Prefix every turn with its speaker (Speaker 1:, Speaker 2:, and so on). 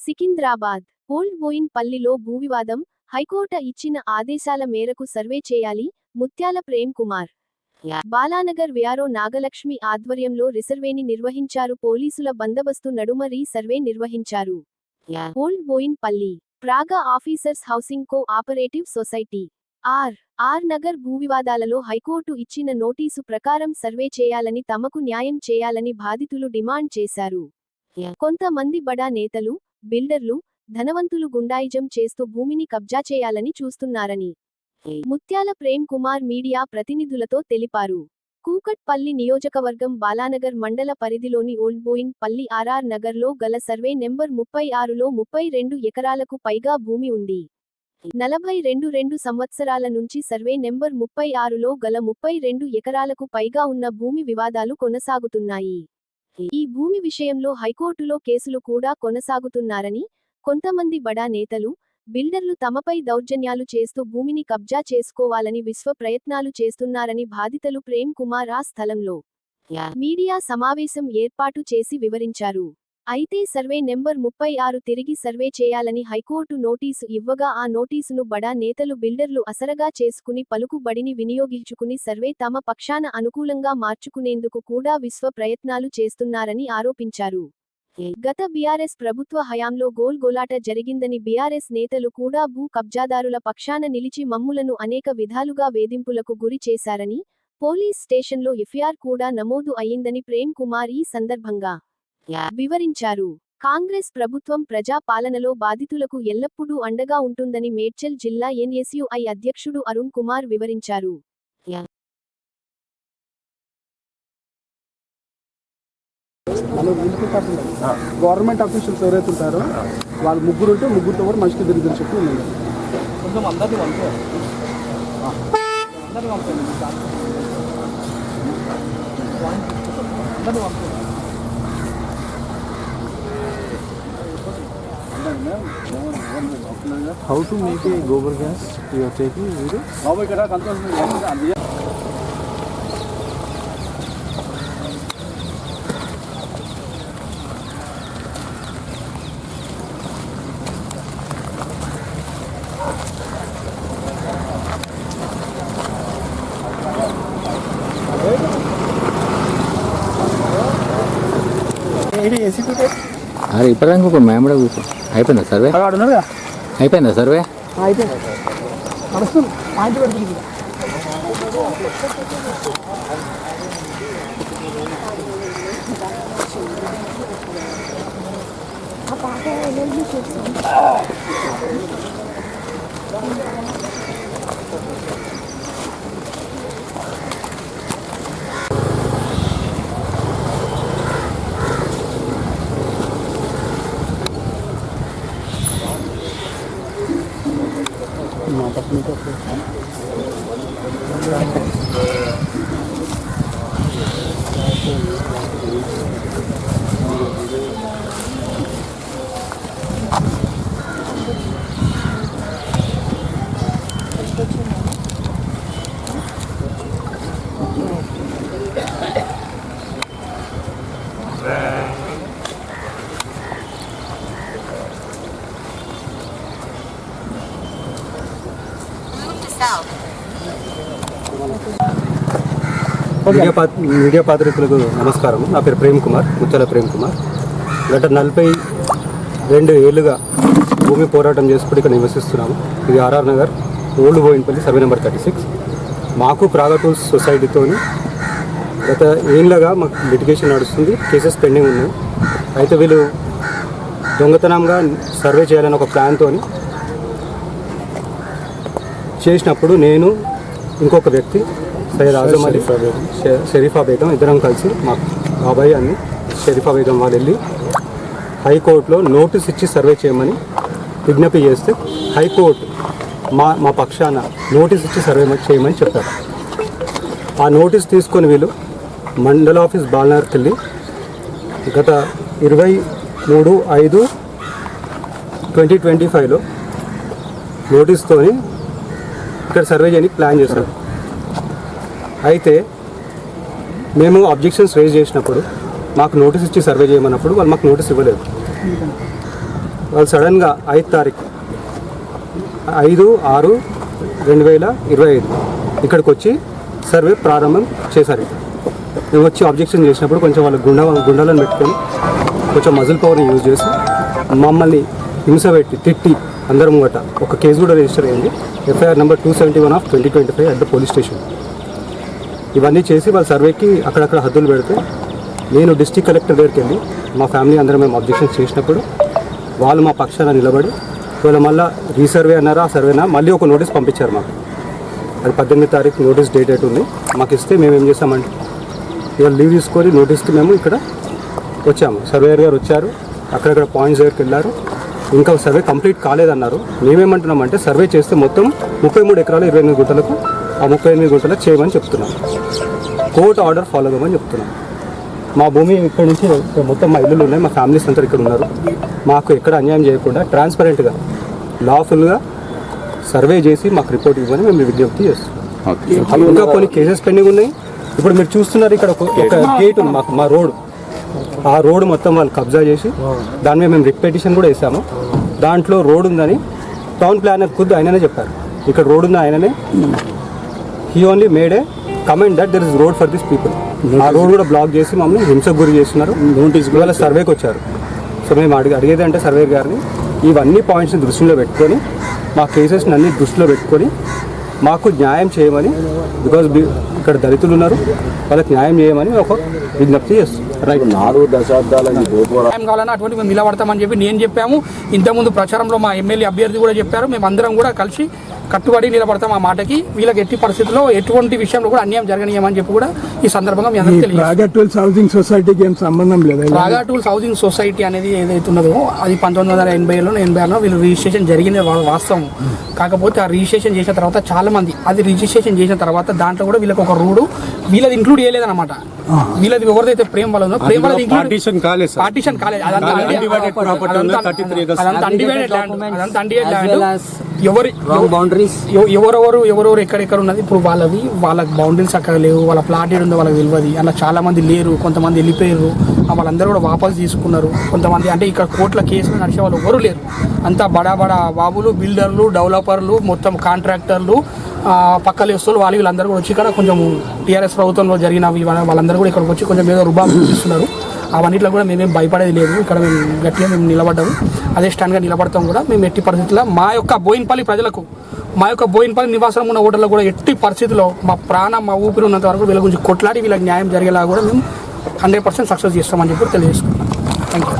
Speaker 1: Secunderabad old బోయిన్పల్లిలో భూవివాదం, high court ఇచ్చిన ఆదేశాల మేరకు సర్వే చేయాలి. ముత్యాల ప్రేమ్ కుమార్, బాలానగర్ విఆర్ఓ నాగలక్ష్మి ఆధ్వర్యంలో రిసర్వేని నిర్వహించారు. పోలీసుల బందోబస్తు నడుమ సర్వే నిర్వహించారు. Old Boinpally Praga officers housing co operative society R Nagar భూవివాదాలలో హైకోర్టు ఇచ్చిన నోటీసు ప్రకారం సర్వే చేయాలని, తమకు న్యాయం చేయాలని బాధితులు డిమాండ్ చేశారు. కొంతమంది బడా నేతలు, బిల్డర్లు, ధనవంతులు గుండాయిజం చేస్తూ భూమిని కబ్జా చేయాలని చూస్తున్నారని ముత్యాల ప్రేమ్ కుమార్ మీడియా ప్రతినిధులతో తెలిపారు. కూకట్పల్లి నియోజకవర్గం బాలానగర్ మండల పరిధిలోని ఓల్డ్ బోయిన్పల్లి ఆర్ఆర్ నగర్లో గల సర్వే నెంబర్ 36లో 32 ఎకరాలకు పైగా భూమి ఉంది. 42 సంవత్సరాల నుంచి సర్వే నెంబర్ 36లో గల 32 ఎకరాలకు పైగా ఉన్న భూమి వివాదాలు కొనసాగుతున్నాయి. ఈ భూమి విషయంలో హైకోర్టులో కేసులు కూడా కొనసాగుతున్నారని, కొంతమంది బడా నేతలు, బిల్డర్లు తమపై దౌర్జన్యాలు చేస్తూ భూమిని కబ్జా చేసుకోవాలని విశ్వ ప్రయత్నాలు చేస్తున్నారని బాధితులు ప్రేమ్ కుమార్ ఆ స్థలంలో మీడియా సమావేశం ఏర్పాటు చేసి వివరించారు. అయితే సర్వే నెంబర్ 36 తిరిగి సర్వే చేయాలని హైకోర్టు నోటీసు ఇవ్వగా ఆ నోటీసును బడా నేతలు, బిల్డర్లు అసరగా చేసుకుని పలుకుబడిని వినియోగించుకుని సర్వే తమ పక్షాన అనుకూలంగా మార్చుకునేందుకు కూడా విశ్వ ప్రయత్నాలు చేస్తున్నారని ఆరోపించారు. గత బీఆర్ఎస్ ప్రభుత్వ హయాంలో గోల్గోలాట జరిగిందని, బీఆర్ఎస్ నేతలు కూడా భూ కబ్జాదారుల పక్షాన నిలిచి మమ్ములను అనేక విధాలుగా వేధింపులకు గురి చేశారని, పోలీస్ స్టేషన్లో ఎఫ్ఐఆర్ కూడా నమోదు అయ్యిందని ప్రేమ్ కుమార్ ఈ సందర్భంగా వివరించారు. కాంగ్రెస్ ప్రభుత్వం ప్రజా పాలనలో బాధితులకు ఎల్లప్పుడూ అండగా ఉంటుందని మేడ్చల్ జిల్లా ఎన్ఎస్యుఐ అధ్యక్షుడు అరుణ్ కుమార్ వివరించారు.
Speaker 2: గవర్నమెంట్ అఫీషియల్స్ ఎవరైతే ఉంటారో వాళ్ళు ముగ్గురు ఉంటే ముగ్గురితో కూడా మనిషికి తిరిగి చెప్పి ఉన్నాయి.
Speaker 3: How to make a gobar gas? You are taking video?
Speaker 2: How we get a control?
Speaker 4: అరే ఇప్పటిదాకా ఒక మేమడ కూర్చో అయిపోయిందా సర్వే? అయిపోయిందా సర్వే?
Speaker 5: మీడియా పాత్రికులకు నమస్కారం. నా పేరు ప్రేమ్ కుమార్, ముత్యాల ప్రేమ్ కుమార్. గత 42 ఏళ్ళుగా భూమి పోరాటం చేసుకుంటూ ఇక్కడ నివసిస్తున్నాము. ఇది RR Nagar old Boinpally survey number 36. మాకు ప్రాగా టూల్స్ సొసైటీతో గత ఏళ్ళగా మాకు లిటిగేషన్ నడుస్తుంది, కేసెస్ పెండింగ్ ఉన్నాయి. అయితే వీళ్ళు దొంగతనంగా సర్వే చేయాలని ఒక ప్లాన్తో చేసినప్పుడు నేను, ఇంకొక వ్యక్తి సయ్యద్ ఆజం అలీ, షరీఫా బేగం ఇద్దరం కలిసి మా బాబాయ్ అని షరీఫా బేగం వాళ్ళు వెళ్ళి హైకోర్టులో నోటీస్ ఇచ్చి సర్వే చేయమని విజ్ఞప్తి చేస్తే హైకోర్టు మా పక్షాన నోటీస్ ఇచ్చి సర్వే చేయమని చెప్పారు. ఆ నోటీస్ తీసుకొని వీళ్ళు మండల ఆఫీస్ బాలనగర్కి వెళ్ళి గత 23/5/2025లో నోటీస్తో ఇక్కడ సర్వే చేయడానికి ప్లాన్ చేశారు. అయితే మేము అబ్జెక్షన్స్ రేజ్ చేసినప్పుడు మాకు నోటీస్ ఇచ్చి సర్వే చేయమన్నప్పుడు వాళ్ళు మాకు నోటీస్ ఇవ్వలేదు. వాళ్ళు సడన్గా 5 తారీఖు 5/6/2025 ఇక్కడికి వచ్చి సర్వే ప్రారంభం చేశారు. మేము వచ్చి అబ్జెక్షన్ చేసినప్పుడు కొంచెం వాళ్ళు గుండాలను పెట్టుకొని కొంచెం మజిల్ పవర్ని యూజ్ చేసి మమ్మల్ని హింస పెట్టి తిట్టి అందరం గట్ట ఒక కేసు కూడా రిజిస్టర్ అయింది. FIR number 271/2025 at the police station. ఇవన్నీ చేసి వాళ్ళ సర్వేకి అక్కడక్కడ హద్దులు పెడితే నేను డిస్ట్రిక్ట్ కలెక్టర్ దగ్గరికి వెళ్ళి మా ఫ్యామిలీ అందరం మేము అబ్జెక్షన్స్ చేసినప్పుడు వాళ్ళు మా పక్షాన నిలబడి వాళ్ళు మళ్ళీ రీసర్వే అన్నారా ఆ సర్వేనా మళ్ళీ ఒక నోటీస్ పంపించారు మాకు. అది 18 తారీఖు నోటీస్ డేట్ ఉంది మాకు ఇస్తే మేము ఏం చేస్తామంటే ఇవాళ లీవ్ తీసుకొని నోటీస్కి మేము ఇక్కడ వచ్చాము. సర్వేయర్ గారు వచ్చారు, అక్కడక్కడ పాయింట్స్ దగ్గరికి వెళ్ళారు, ఇంకా సర్వే కంప్లీట్ కాలేదన్నారు. మేమేమంటున్నామంటే సర్వే చేస్తే మొత్తం 33 ఎకరాలు 28 గుంటలకు ఆ 38 గుంటలకు చేయమని చెప్తున్నాం. కోర్టు ఆర్డర్ ఫాలో అవ్వమని చెప్తున్నాం. మా భూమి ఇక్కడ నుంచి మొత్తం మా ఇల్లులు ఉన్నాయి, మా ఫ్యామిలీస్ అంతా ఇక్కడ ఉన్నారు. మాకు ఎక్కడ అన్యాయం చేయకుండా ట్రాన్స్పరెంట్గా లాఫుల్గా సర్వే చేసి మాకు రిపోర్ట్ ఇవ్వని మేము విజ్ఞప్తి చేస్తున్నాం. ఇంకా కొన్ని కేసెస్ పెండింగ్ ఉన్నాయి. ఇప్పుడు మీరు చూస్తున్నారు ఇక్కడ ఒక గేట్ ఉంది మాకు, మా రోడ్, ఆ రోడ్ మొత్తం వాళ్ళు కబ్జా చేసి దాని మీద మేము రిట్ పిటిషన్ కూడా వేసాము. దాంట్లో రోడ్ ఉందని టౌన్ ప్లానర్ ఖుద్దు ఆయననే చెప్పారు, ఇక్కడ రోడ్ ఉంది ఆయననే. He only made a comment that there is road for this people. ఆ రోడ్ కూడా బ్లాక్ చేసి మమ్మల్ని హింసకు గురి చేస్తున్నారు. ఇవాళ సర్వేకి వచ్చారు. సో మేము అడిగేది అంటే సర్వే గారిని ఇవన్నీ పాయింట్స్ని దృష్టిలో పెట్టుకొని మా కేసెస్ని అన్ని దృష్టిలో పెట్టుకొని మాకు న్యాయం చేయమని, బికాజ్ ఇక్కడ దళితులు ఉన్నారు వాళ్ళకి న్యాయం చేయమని ఒక విజ్ఞప్తి చేస్తాం. రైట్
Speaker 6: 4 దశాబ్దాల
Speaker 7: న్యాయం కావాలన్నా అటువంటి మేము నిలబడతామని చెప్పి నేను చెప్పాము. ఇంతకుముందు ప్రచారంలో మా ఎమ్మెల్యే అభ్యర్థి కూడా చెప్పారు. మేము అందరం కూడా కలిసి కట్టుబడి నిలబడతాం ఆ మాటకి. వీళ్ళకి ఎట్టి పరిస్థితుల్లో ఎటువంటి విషయంలో కూడా అన్యాయం జరగనీయమని చెప్పి కూడా ఈ సందర్భంగా మీ అందరికీ తెలియదు.
Speaker 2: రాగా టూల్స్ హౌసింగ్ సొసైటీకి ఏం సంబంధం లేదు.
Speaker 7: రాగా టూల్స్ హౌసింగ్ సొసైటీ అనేది ఏదైతే ఉన్నదో అది 1980లో వీళ్ళు రిజిస్ట్రేషన్ జరిగింది వాస్తవం. కాకపోతే ఆ రిజిస్ట్రేషన్ చేసిన తర్వాత చాలా మంది అది రిజిస్ట్రేషన్ చేసిన తర్వాత దాంట్లో కూడా వీళ్ళకి ఒక రూడు వీళ్ళది ఇంక్లూడ్ చేయలేదన్నమాట. వీళ్ళది ఎవరిదైతే ప్రేమ వాళ్ళ ప్రేమ వాళ్ళది పార్టీషన్ కాలేదు. అదంతా అన్డివైడెడ్ ల్యాండ్. ఎవరెవరు ఎక్కడెక్కడ ఉన్నది ఇప్పుడు వాళ్ళకి బౌండరీస్ అక్కడ లేవు. వాళ్ళ ప్లాట్ ఏడు ఉందో వాళ్ళకి తెలియదు. అలా చాలా మంది లేరు, కొంతమంది వెళ్ళిపోయారు. వాళ్ళందరూ కూడా వాపసు తీసుకున్నారు. కొంతమంది అంటే ఇక్కడ కోర్టుల కేసులు నడిచే వాళ్ళు ఎవరు లేరు. అంతా బడా బాబులు, బిల్డర్లు, డెవలపర్లు, మొత్తం కాంట్రాక్టర్లు, పక్కల వస్తువులు వీళ్ళందరూ కూడా వచ్చి ఇక్కడ కొంచెం టీఆర్ఎస్ ప్రభుత్వంలో జరిగినవి వాళ్ళందరూ కూడా ఇక్కడికి వచ్చి కొంచెం ఏదో రుబాబు చూపిస్తున్నారు. అవన్నిట్లో కూడా మేమేం భయపడేది లేదు. ఇక్కడ మేము గట్టిగా మేము నిలబడ్డాము, అదే స్టాండ్గా నిలబడతాం కూడా. మేము ఎట్టి పరిస్థితుల్లో మా యొక్క బోయిన్పల్లి ప్రజలకు, మా యొక్క బోయిన్పల్లి నివాసం ఉన్న ఓటర్లు కూడా ఎట్టి పరిస్థితుల్లో మా ప్రాణం మా ఊపిరి ఉన్నంత వరకు వీళ్ళ గురించి కొట్లాడి వీళ్ళకి న్యాయం జరిగేలా కూడా మేము 100% సక్సెస్ చేస్తామని చెప్పి తెలియజేసుకుంటాం. Thank you.